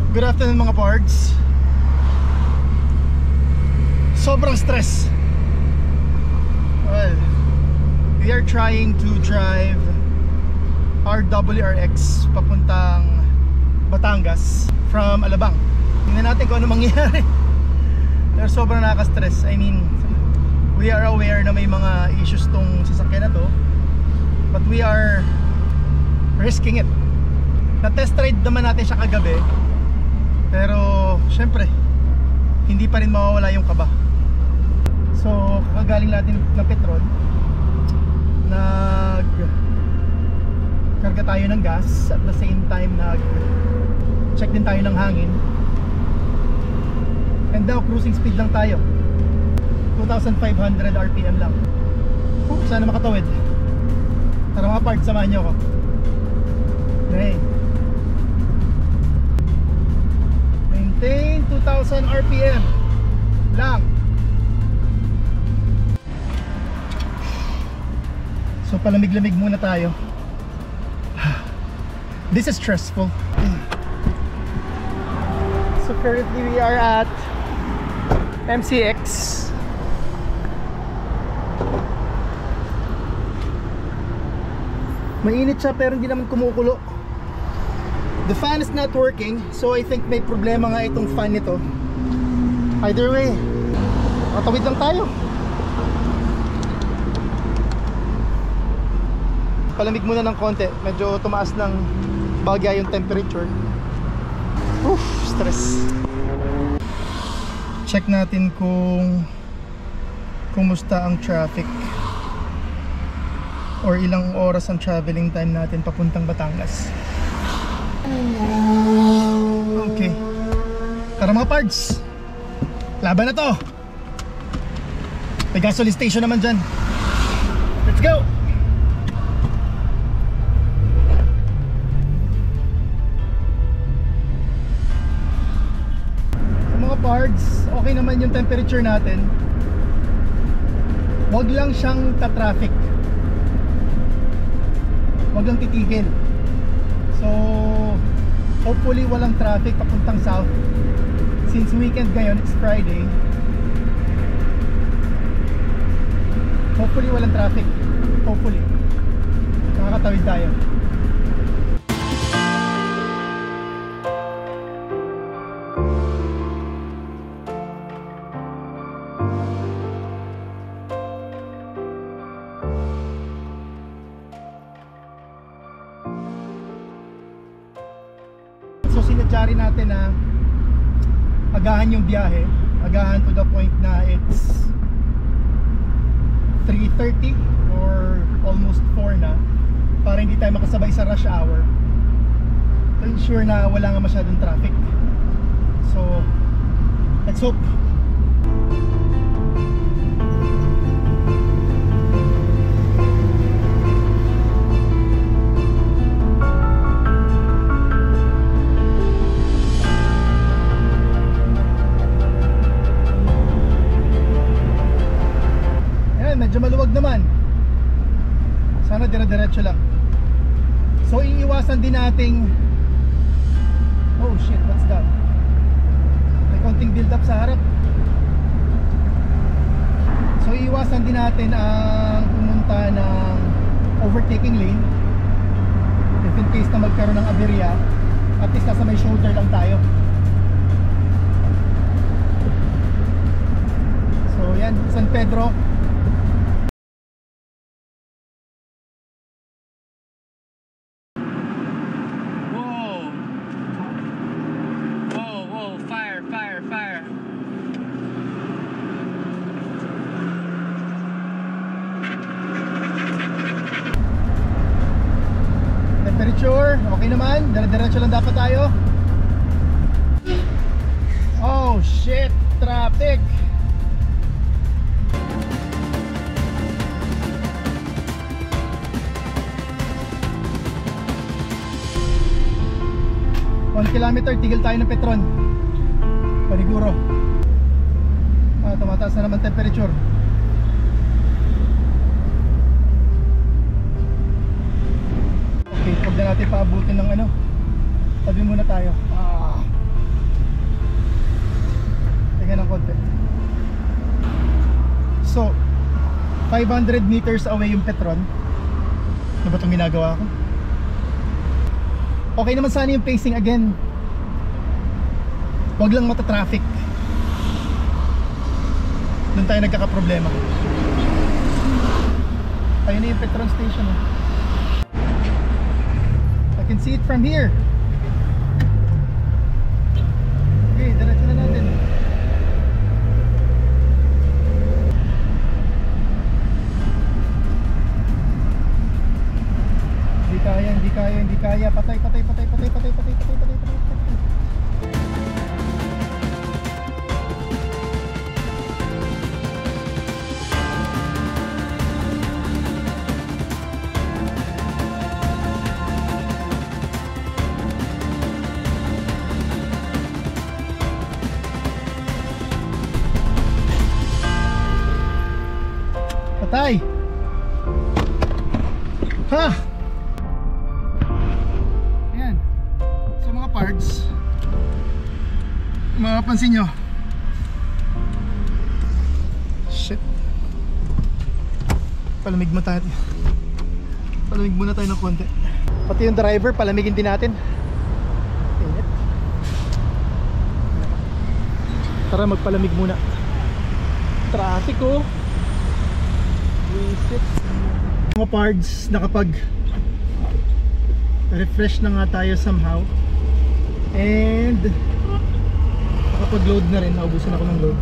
Good afternoon mga pards. Sobrang stress. Well, we are trying to drive our WRX papuntang Batangas from Alabang. Tingnan natin kung ano mangyayari. Pero sobrang nakaka-stress. I mean, we are aware na may mga issues tong sasakyan na to, but we are risking it. Na-test ride naman natin siya kagabi, pero syempre hindi pa rin mawawala yung kaba. So kakagaling natin ng petrol, nag-karga tayo ng gas, at the same time nag-check din tayo ng hangin, and now cruising speed lang tayo, 2,500 RPM lang. Sana makatawid. Tara mga parts, samahan nyo ako. Okay. Maintain 2,000 RPM lang. So palamig-lamig muna tayo. This is stressful. So currently we are at MCX. Mainit siya pero hindi naman kumukulo. The fan is not working, so I think may problema nga itong fan nito. Either way, matawid lang tayo. Palamig muna ng konti, medyo tumaas ng bagya yung temperature. Oof, stress. Check natin kung kumusta ang traffic or ilang oras ang traveling time natin papuntang Batangas. Okay, tara mga pards, laban na to. May gasoline station naman dyan. Let's go! Mga pards, okay naman yung temperature natin. Wag lang siyang ta-traffic, wag lang titigil. So hopefully walang traffic papuntang south. Since weekend ngayon, it's Friday, hopefully walang traffic. Hopefully makakatawid tayo. So sinadya rin natin na agahan yung biyahe, agahan to the point na it's 3:30 or almost 4 na, para hindi tayo makasabay sa rush hour, to ensure na wala nga masyadong traffic. So let's hope. Medyo maluwag naman. Sana dire-diretso lang. So iiwasan din nating, oh shit, what's that? May konting build up sa harap. So iiwasan din natin ang pumunta ng overtaking lane. If in case na magkaroon ng aberya, at least nasa may shoulder lang tayo. So yan, San Pedro. Temperature, okay naman. Dire-diretso lang dapat tayo. Oh shit, traffic. One kilometer, tigil tayo ng Petron. Paniguro. Tumataas na naman temperature. Okay, huwag na natin paabutin ng ano. Tabi muna tayo. Tingnan ng konti. So 500 meters away yung Petron. Ano ba itong ginagawa ko? Okay naman sana yung pacing again. Huwag lang mata-traffic. Doon tayo nagkakaproblema. Ayun na yung Petron station. I can see it from here. Okay, diretso na natin. Hindi kaya. Patay. Ha! Ayan. So mga parts, mapapansin nyo, shit, palamig muna tayo ng konti. Pati yung driver, palamigin din natin. Init. Tara, magpalamig muna. Traffic oh. Mga parts, nakapag refresh na nga tayo somehow, and nakapag load na rin. Naubusan ako ng load.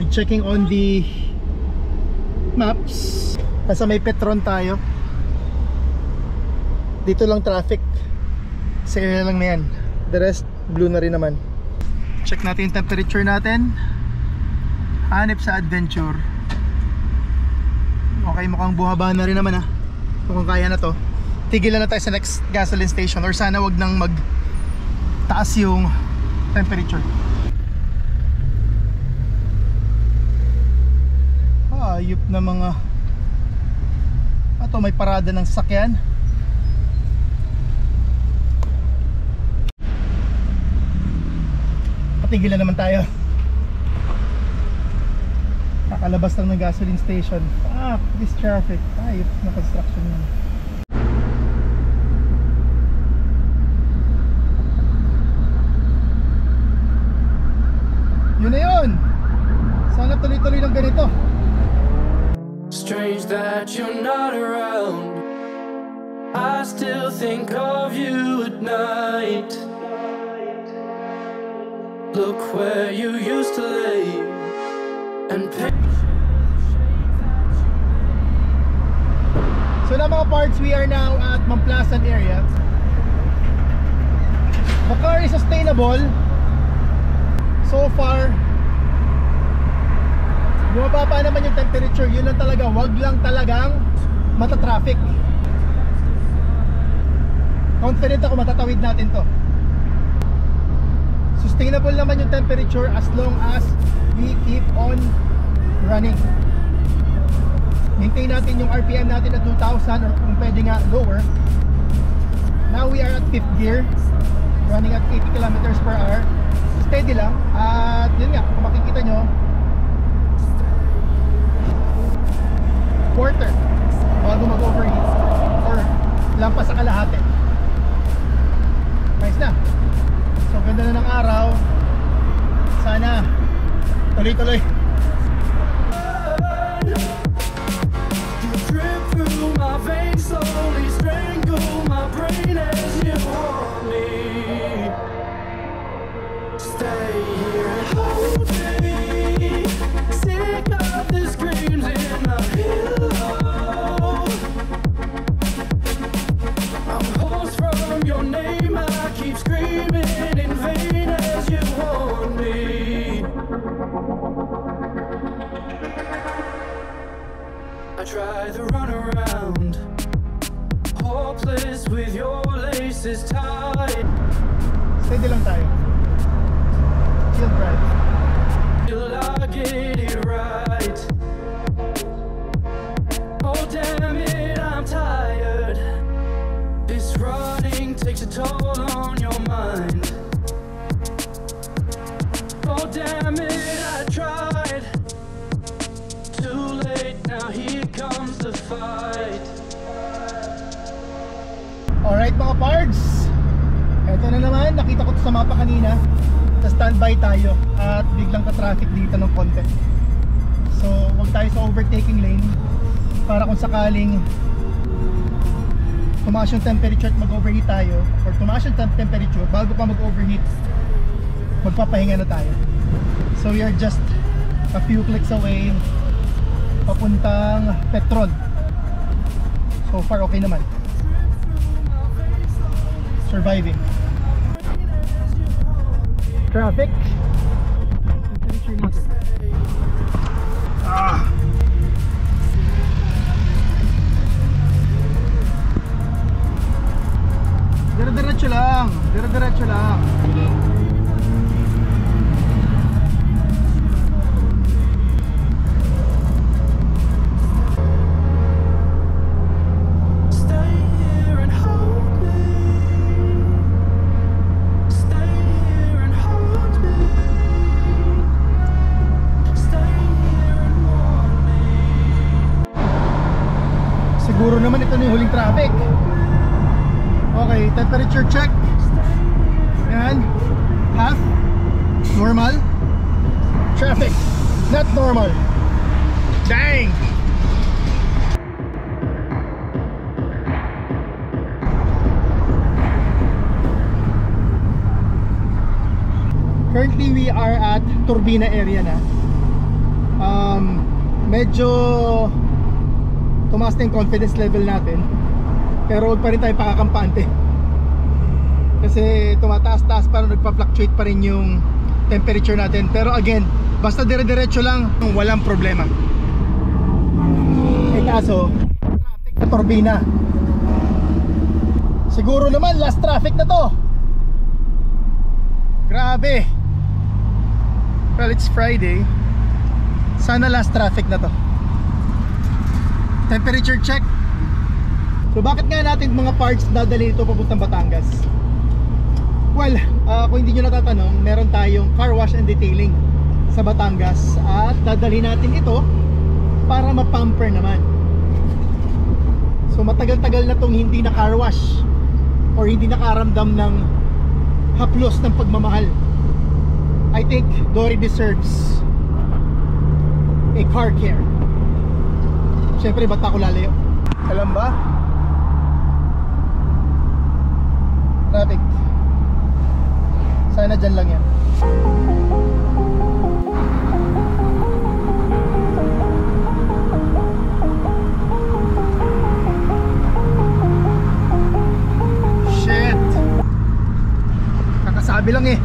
And checking on the maps, nasa may Petron tayo. Dito lang traffic sa area lang na yan, the rest blue na rin naman. Check natin yung temperature natin. Hanip sa Adventure. Okay, mukhang buhaba na rin naman ha. Mukhang kaya na to. Tigilan na tayo sa next gasoline station, or sana wag nang mag taas yung temperature. Ayup na mga may parada ng sasakyan. Patigilan naman tayo. Kakalabas lang ng gasoline station. This traffic. Ayup na construction naman. Yun na yun. Sana tuloy-tuloy lang ganito. Strange that you're not around. I still think of you at night. Look where you used to lay and pick. So na mga parts, we are now at Mamplasan area. The car is sustainable so far. Bumababa naman yung temperature. Yun lang talaga, wag lang talagang mata-traffic. Confident ako matatawid natin to. Sustainable naman yung temperature as long as we keep on running. Maintain natin yung RPM natin at 2,000 or kung pwede nga lower. Now we are at 5th gear, running at 80 kilometers per hour. Steady lang. At yun nga, kung makikita nyo, quarter bago mag-overheat or lampas sa kalahati. Nice na. So ganda na ng araw. Sana tuloy-tuloy. You drip through my veins, slowly strangle my brain as you want me. Stay here and hold me. Sick of the screams in my pillow. I'm hoarse from your name. I keep screaming in vain as you want me. I try to run around, hopeless with your laces tied. Steady lang tayo. Chill drive. Till I get it right. Oh damn it, I'm tired. This running takes a toll on your mind. Oh damn it. fight. Alright mga pards, eto na naman, nakita ko to sa mapa kanina. Sa standby tayo at biglang ka-traffic dito ng konti. So huwag tayo sa overtaking lane para kung sakaling tumaas yung temperature at mag-overheat tayo, or tumaas yung temperature bago pa mag-overheat, magpapahinga na tayo. So we are just a few clicks away papuntang Petron. So far okay naman, surviving. Traffic. Temperature natin. Dire-diretso lang. Dire-diretso lang. Stay here and hold me. Stay here and hold me. Stay here and warm me. Siguro naman ito na yung huling traffic. Okay, temperature check. Yan. Half. Normal. Traffic. Not normal. Dang! Currently we are at Turbina area na. Medyo tumaas na yung confidence level natin, pero huwag pa rin tayo pakakampante kasi tumataas-taas, parang nagpa-fluctuate pa rin yung temperature natin. Pero again, basta dire-diretso lang, walang problema. Eh kaso, traffic na Turbina. Siguro naman last traffic na to. Grabe. Well, it's Friday. Sana last traffic na to. Temperature check. So bakit nga natin mga parts dadali ito papuntang Batangas? Well, kung hindi nyo natatanong, meron tayong car wash and detailing sa Batangas at dadalhin natin ito para ma-pamper naman. So matagal-tagal na tong hindi na car wash or hindi nakaramdam ng haplos ng pagmamahal. I think Dory deserves a car care. Siyempre, ba't ako lalayo? Alam ba? Traffic. Sana dyan lang yan. Shit. Kakasabi lang eh.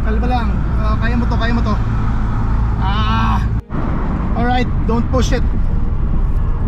Kalma lang. Kaya mo to, kaya mo to. Alright, don't push it.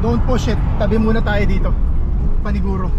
Don't push it. Tabi muna tayo dito. Paniguro.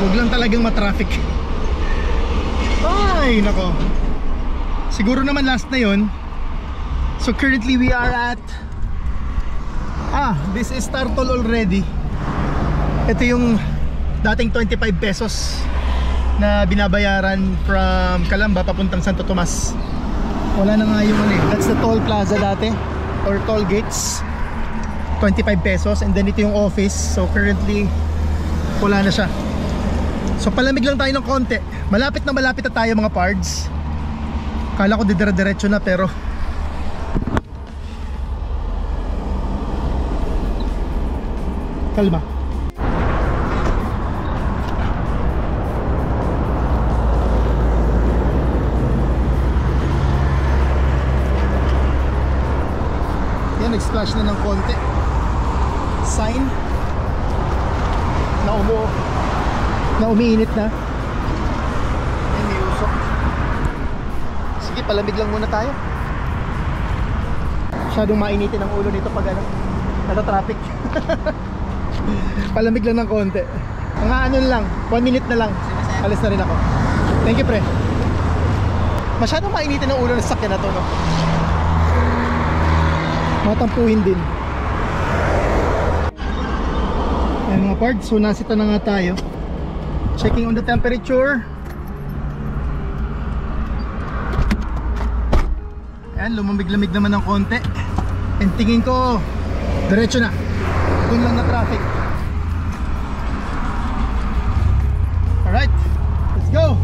Huwag lang talagang matraffic. Ay, nako. Siguro naman last na yun. So currently we are at this is Tartol already. Ito yung dating 25 pesos na binabayaran from Calamba papuntang Santo Tomas. Wala na nga yung ano eh. That's the toll plaza dati, or toll gates. 25 pesos, and then ito yung office. So currently wala na siya. So palamig lang tayo ng konti. Malapit na tayo mga pards. Kala ko didire-diretso na, pero kalma. Yan, nag-splash na ng konti. Sign na umiinit na. Sige, palamig lang muna tayo. Masyadong mainitin ang ulo nito pag traffic. Palamig lang ng konti. Mga ano lang, 1 minute na lang. Alis na rin ako. Thank you, pre. Masyadong mainitin ang ulo ng sakyan na to, no? Matampuhin din. Ayan mga parts, so nasita na nga tayo. Checking on the temperature. Ayan, lumamig-lamig naman ng konti. And tingin ko, diretso na. Doon lang na traffic. Alright, let's go.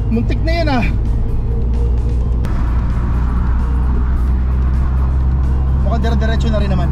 Muntik na yan ah. Mukhang dire-diretso na rin naman.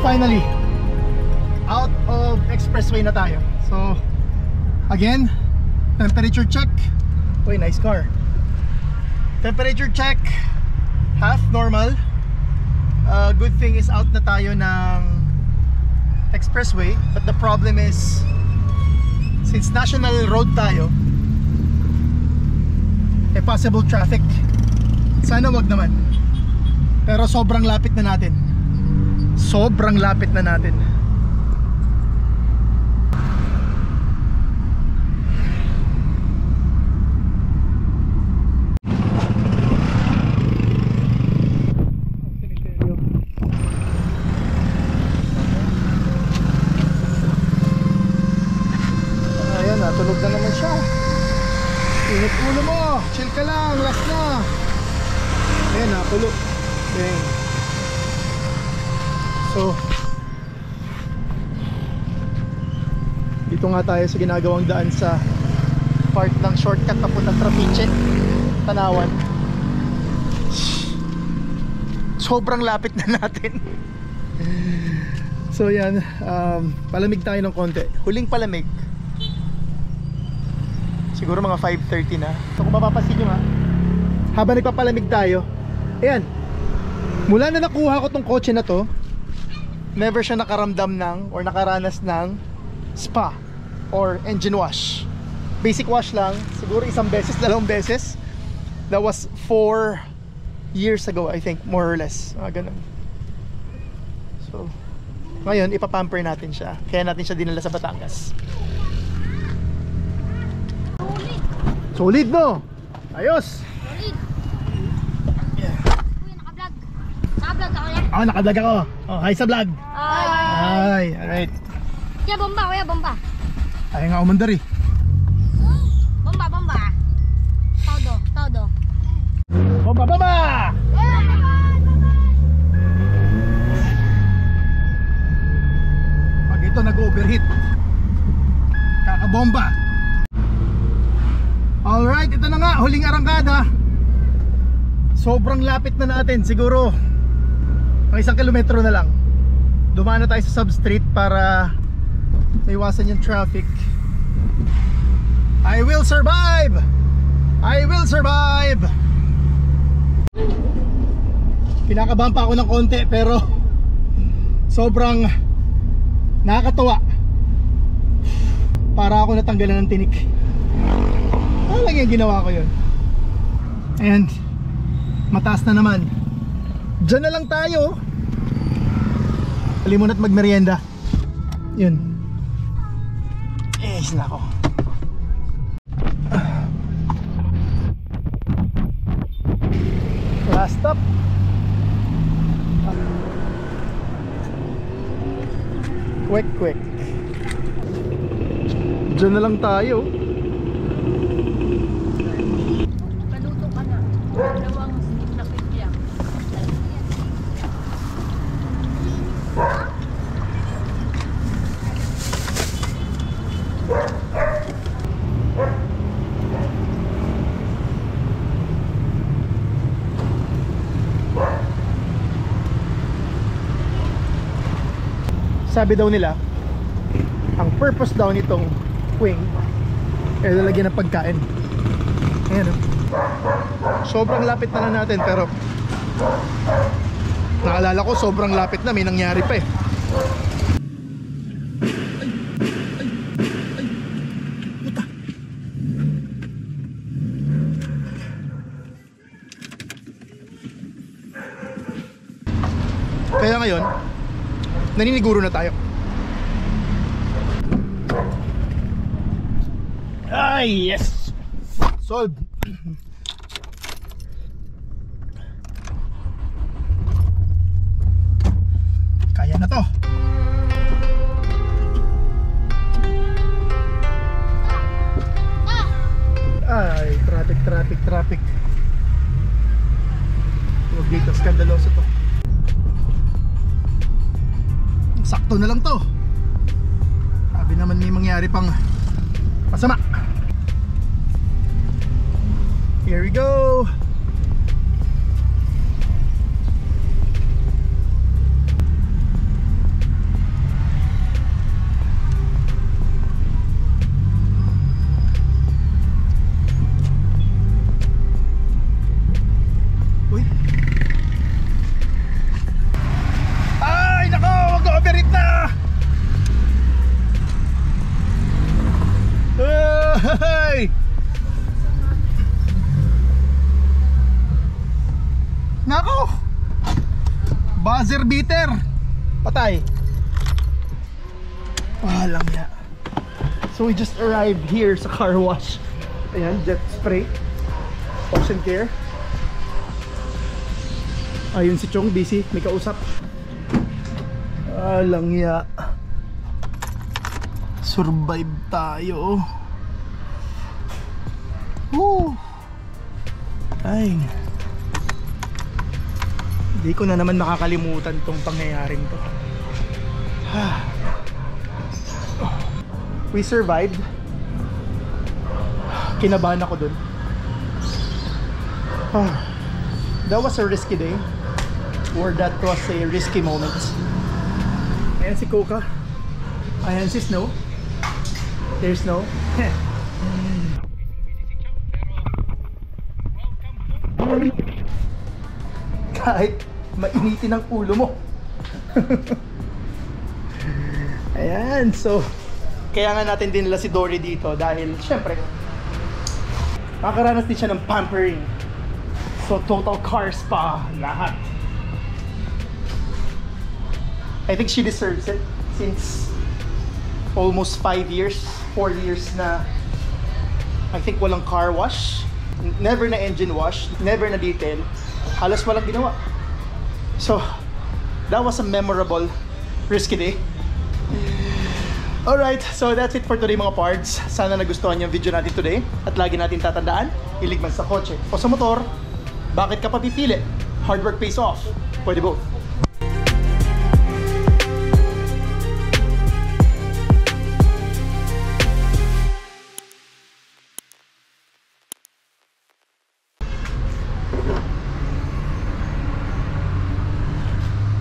Finally, out of expressway na tayo. So again, temperature check. Uy, nice car. Temperature check, half normal. Good thing is out na tayo ng expressway. But the problem is, since national road tayo, possible traffic. Sana wag naman. Pero sobrang lapit na natin. Sobrang lapit na natin. Ayan, natulog na naman siya. Init ulo mo. Chill ka lang, last na. Ayan, natulog. Ayan. So dito nga tayo sa ginagawang daan sa part ng shortcut papuntang Trapiche, Tanawan. Sobrang lapit na natin. So yan, palamig tayo ng konti. Huling palamig siguro mga 5:30 na. So kung mapapansin nyo nga, habang nagpapalamig tayo, ayan, mula na nakuha ko tong kotse na to, never siya nakaramdam ng or nakaranas ng spa or engine wash. Basic wash lang, siguro isang beses, dalawang beses. That was 4 years ago, I think, more or less. Ganun. So ngayon ipapamper natin siya. Kaya natin siya dinala sa Batangas. Solid no? Ayos. Solid. Yeah. Kuya, naka-vlog. Naka-vlog ako yan. Naka-vlog ako. Hi sa vlog. Hi. Alright. Kuya, bomba. Kuya, bomba. Ay nga umandar eh. Bomba, bomba. Todo, todo. Bomba, bomba! Pag ito nag-overheat, kakabomba. Alright, ito na nga, huling arangkada. Sobrang lapit na natin, siguro mga 1 kilometro na lang. Dumaan na tayo sa substreet para maiwasan yung traffic. I will survive! I will survive! Kinakabahan pa ako ng konti pero sobrang nakakatuwa. Para ako natanggalan ng tinik. Ano lang yung ginawa ko yun. And mataas na naman. Diyan na lang tayo. Kalimutan magmerienda. Yun. Eh, isla ko. Last stop. Quick. Diyan na lang tayo. Paluto ka na. Dalawang nakikiyang. Sabi daw nila, ang purpose daw nitong wing ay lalagyan ng pagkain. Ayan, oh. Sobrang lapit na lang natin pero naalala ko sobrang lapit na, may nangyari pa eh. Puta. Kaya ngayon naniniguro na tayo. Ay, yes! Solve! Kaya na to. Ay, traffic. Huwag dito, skandaloso to. Sakto na lang to. Sabi naman may mangyari pang masama. Here we go. Uy. Ay, nako, mag-overheat na. Hey! Nako! Buzzer beater! Patay! Walang ya. So we just arrived here sa car wash. Ayan, jet spray. Ocean Care. Ayun si Chong, busy, may kausap. Walang ya. Survive tayo. Woo! Ay. Hindi ko na naman makakalimutan tong pangyayaring to. We survived. Kinabahan ako dun. That was a risky day. Or that was a risky moment. Ayan si Coca. Ayan si Snow. There's Snow. Kahit mainitin ang ulo mo. Ayan, so kaya nga natin dinala si Dory dito dahil syempre makakaranas din siya ng pampering. So total car spa lahat. I think she deserves it since almost 4 years na I think walang car wash, never na engine wash, never na detail, halos walang ginawa. So that was a memorable risky day. Alright, so that's it for today mga pards. Sana nagustuhan yung video natin today. At lagi natin tatandaan, hilig man sa kotse o sa motor, bakit ka pa pipili? Hard work pays off. Pwede both.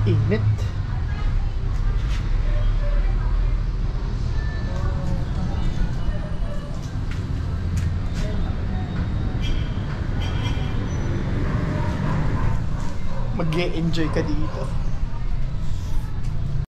Init. Mag-e-enjoy ka dito.